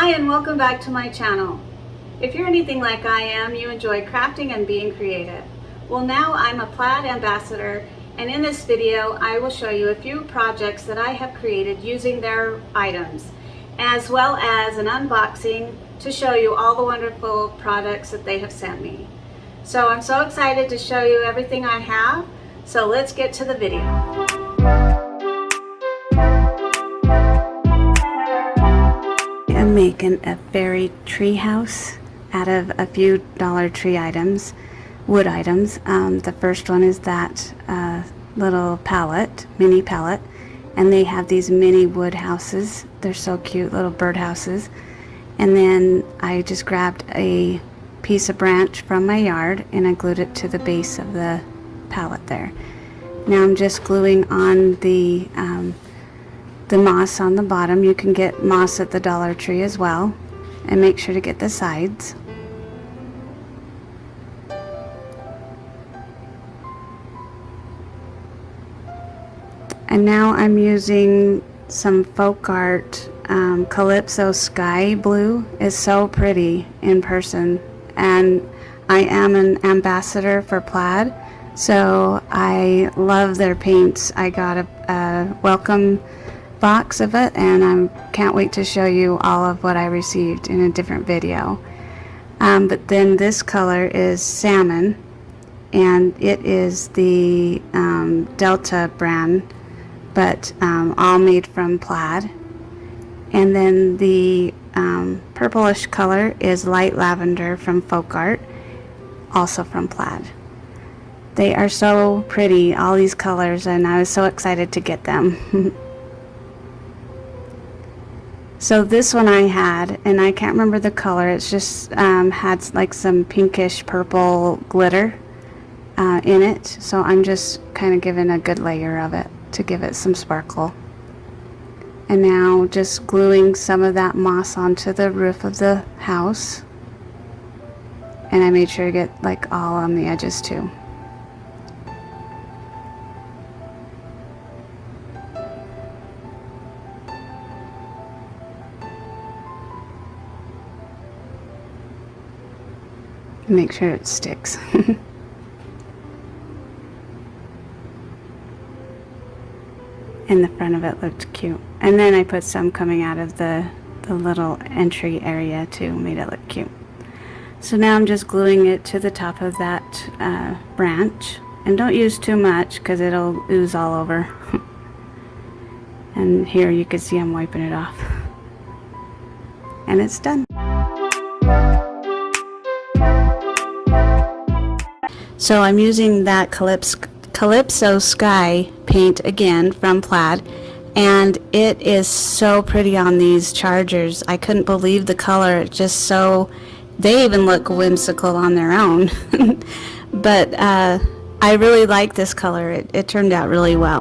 Hi and welcome back to my channel. If you're anything like I am, you enjoy crafting and being creative. Well, now I'm a PLAID Ambassador, and in this video I will show you a few projects that I have created using their items, as well as an unboxing to show you all the wonderful products that they have sent me. So I'm so excited to show you everything I have, so let's get to the video. I'm making a fairy tree house out of a few Dollar Tree items, wood items. The first one is that little pallet, mini pallet, and they have these mini wood houses. They're so cute, little bird houses. And then I just grabbed a piece of branch from my yard and I glued it to the base of the pallet there. Now I'm just gluing on the moss on the bottom. You can get moss at the Dollar Tree as well, and make sure to get the sides. And now I'm using some FolkArt Calypso Sky Blue. Is so pretty in person, and I am an ambassador for Plaid, so I love their paints. I got a welcome box of it, and I can't wait to show you all of what I received in a different video. But then this color is salmon, and it is the Delta brand, but all made from Plaid. And then the purplish color is light lavender from FolkArt, also from Plaid. They are so pretty, all these colors, and I was so excited to get them. So this one I had, and I can't remember the color, it's just had like some pinkish purple glitter in it, so I'm just kind of giving a good layer of it to give it some sparkle. And now just gluing some of that moss onto the roof of the house, and I made sure to get like all on the edges too. Make sure it sticks. And the front of it looked cute. And then I put some coming out of the little entry area too, made it look cute. So now I'm just gluing it to the top of that branch. And don't use too much because it'll ooze all over. And here you can see I'm wiping it off. And it's done. So I'm using that Calypso Sky paint again from Plaid, and it is so pretty on these chargers. I couldn't believe the color. It's just so, they even look whimsical on their own. But I really like this color. It turned out really well.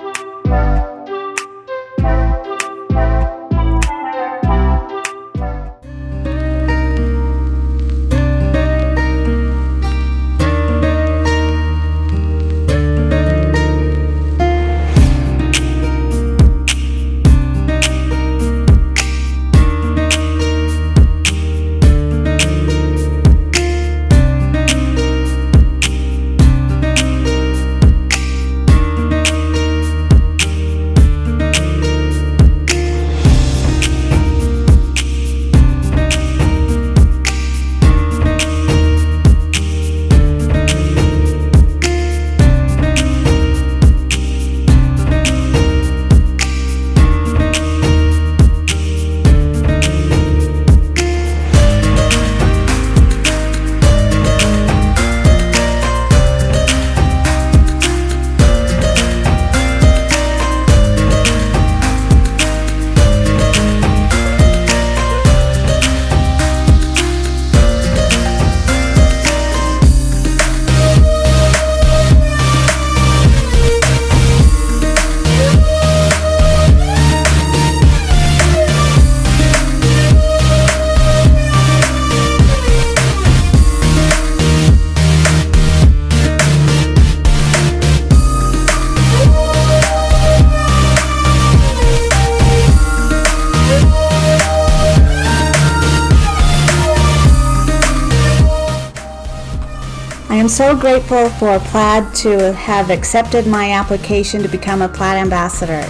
am so grateful for Plaid to have accepted my application to become a Plaid Ambassador.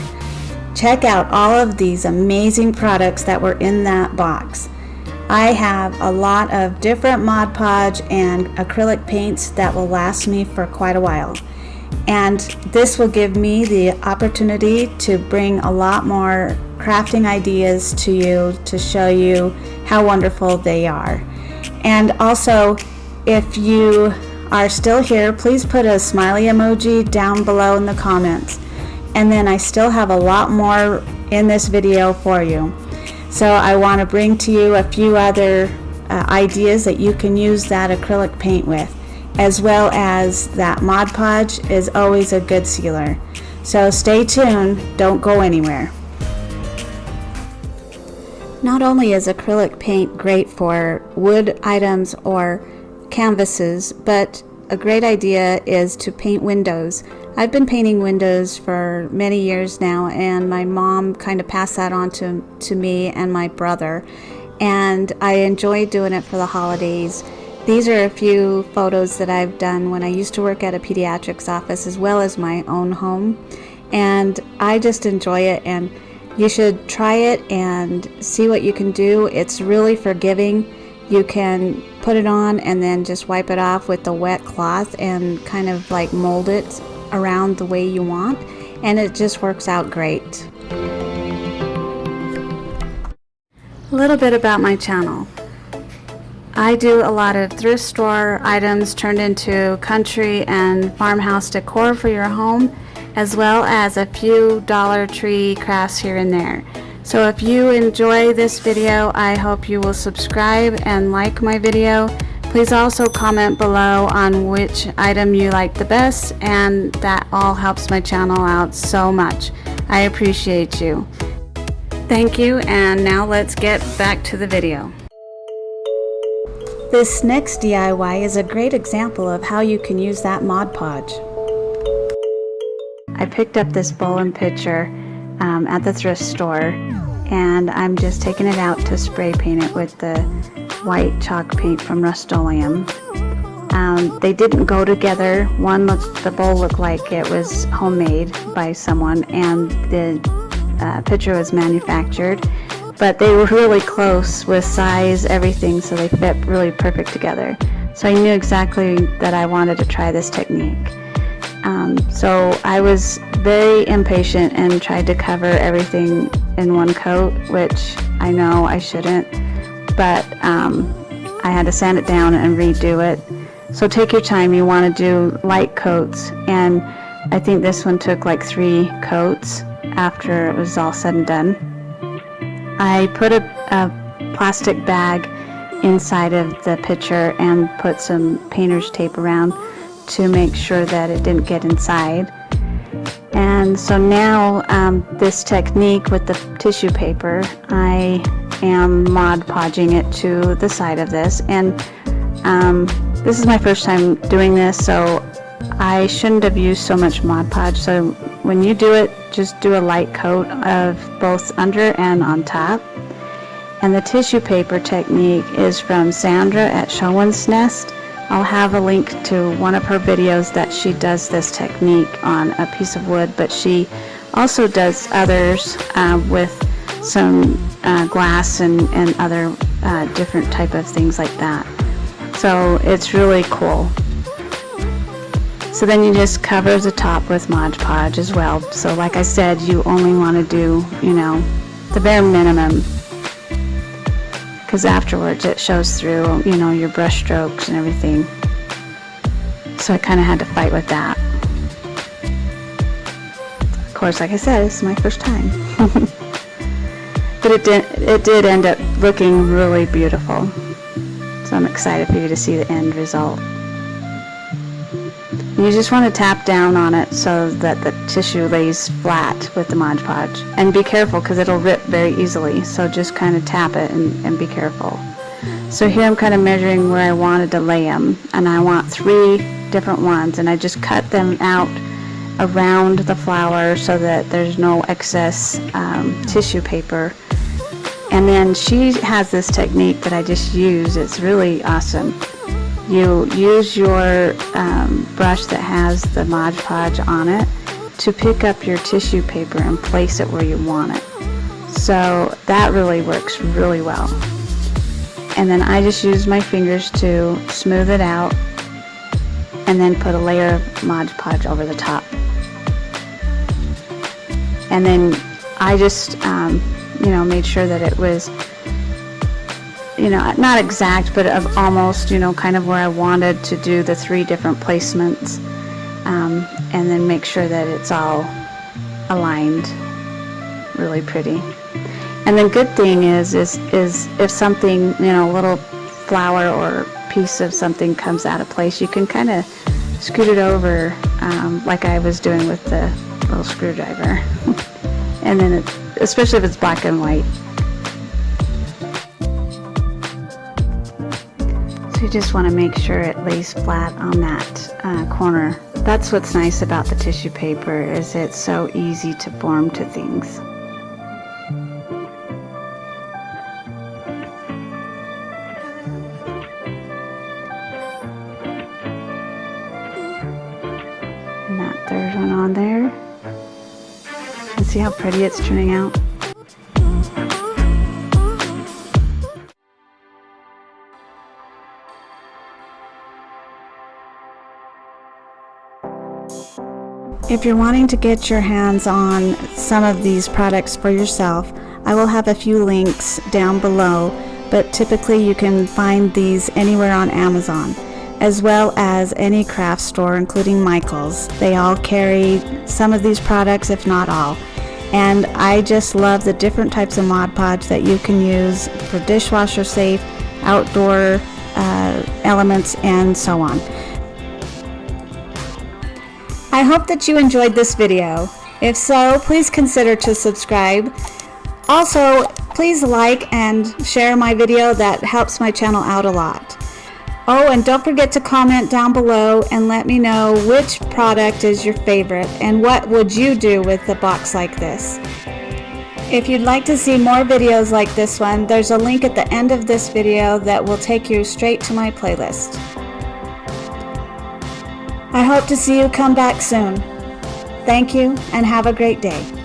Check out all of these amazing products that were in that box. I have a lot of different Mod Podge and acrylic paints that will last me for quite a while. And this will give me the opportunity to bring a lot more crafting ideas to you to show you how wonderful they are. And also, if you are still here, please put a smiley emoji down below in the comments. And then I still have a lot more in this video for you. So I want to bring to you a few other ideas that you can use that acrylic paint with, as well as that Mod Podge is always a good sealer. So stay tuned, don't go anywhere. Not only is acrylic paint great for wood items or canvases, but a great idea is to paint windows. I've been painting windows for many years now, and my mom kind of passed that on to me and my brother, and I enjoy doing it for the holidays. These are a few photos that I've done when I used to work at a pediatrics office as well as my own home, and I just enjoy it, and you should try it and see what you can do. It's really forgiving. You can put it on and then just wipe it off with the wet cloth and kind of like mold it around the way you want, and it just works out great. A little bit about my channel. I do a lot of thrift store items turned into country and farmhouse decor for your home, as well as a few Dollar Tree crafts here and there. So if you enjoy this video, I hope you will subscribe and like my video. Please also comment below on which item you like the best, and that all helps my channel out so much. I appreciate you. Thank you, and now let's get back to the video. This next DIY is a great example of how you can use that Mod Podge. I picked up this bowl and pitcher at the thrift store, and I'm just taking it out to spray paint it with the white chalk paint from Rust-Oleum. They didn't go together. The bowl looked like it was homemade by someone, and the pitcher was manufactured, but they were really close with size, everything, so they fit really perfect together. So I knew exactly that I wanted to try this technique. So I was very impatient and tried to cover everything in one coat, which I know I shouldn't, but I had to sand it down and redo it. So take your time. You want to do light coats, and I think this one took like 3 coats after it was all said and done. I put a plastic bag inside of the pitcher and put some painter's tape around to make sure that it didn't get inside. And so now this technique with the tissue paper, I am Mod Podging it to the side of this, and this is my first time doing this, so I shouldn't have used so much Mod Podge. So when you do it, just do a light coat of both under and on top. And the tissue paper technique is from Sandra at Showan's Nest. I'll have a link to one of her videos that she does this technique on a piece of wood, but she also does others with some glass and other different type of things like that. So it's really cool. So then you just cover the top with Mod Podge as well. So like I said, you only want to do, the bare minimum, because afterwards it shows through, your brush strokes and everything. So I kind of had to fight with that. Of course, like I said, it's my first time. But it did end up looking really beautiful. So I'm excited for you to see the end result. You just want to tap down on it so that the tissue lays flat with the Mod Podge. And be careful, because it'll rip very easily. So just kind of tap it and be careful. So here I'm kind of measuring where I wanted to lay them. And I want 3 different ones. And I just cut them out around the flower so that there's no excess tissue paper. And then she has this technique that I just use. It's really awesome. you use your brush that has the Mod Podge on it to pick up your tissue paper and place it where you want it. So that really works really well. And then I just use my fingers to smooth it out and then put a layer of Mod Podge over the top. And then I just made sure that it was not exact, but of almost kind of where I wanted to do the 3 different placements, and then make sure that it's all aligned really pretty. And the good thing is if something, a little flower or piece of something comes out of place, you can kind of scoot it over, like I was doing with the little screwdriver. And then especially if it's black and white. So you just want to make sure it lays flat on that corner. That's what's nice about the tissue paper, is it's so easy to form to things. And that third one on there. And see how pretty it's turning out? If you're wanting to get your hands on some of these products for yourself, I will have a few links down below, but typically you can find these anywhere on Amazon, as well as any craft store, including Michael's. They all carry some of these products, if not all. And I just love the different types of Mod Podge that you can use for dishwasher safe, outdoor elements, and so on. I hope that you enjoyed this video. If so, please consider to subscribe. Also, please like and share my video. That helps my channel out a lot. Oh, and don't forget to comment down below and let me know which product is your favorite and what would you do with a box like this. If you'd like to see more videos like this one, there's a link at the end of this video that will take you straight to my playlist. I hope to see you come back soon. Thank you and have a great day.